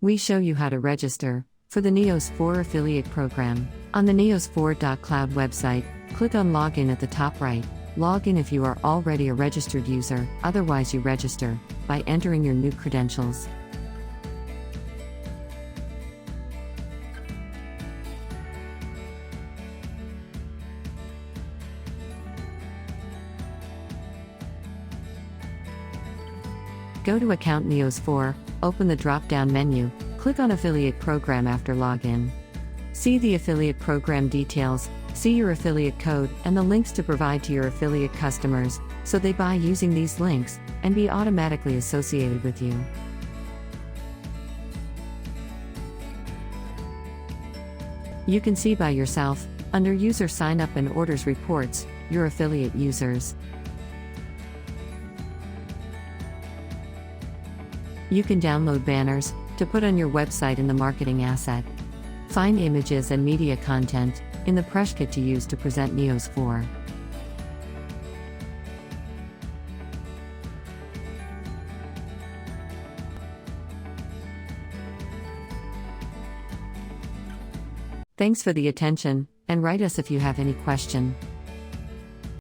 We show you how to register for the Nios4 affiliate program. On the Nios4.cloud website, click on Login at the top right. Log in if you are already a registered user, otherwise you register by entering your new credentials. Go to Account Nios4, open the drop-down menu, click on Affiliate Program after login. See the affiliate program details, see your affiliate code and the links to provide to your affiliate customers, so they buy using these links and be automatically associated with you. You can see by yourself, under User Sign Up and Orders Reports, your affiliate users. You can download banners to put on your website in the marketing asset. Find images and media content in the press kit to use to present Nios4. Thanks for the attention, and write us if you have any question.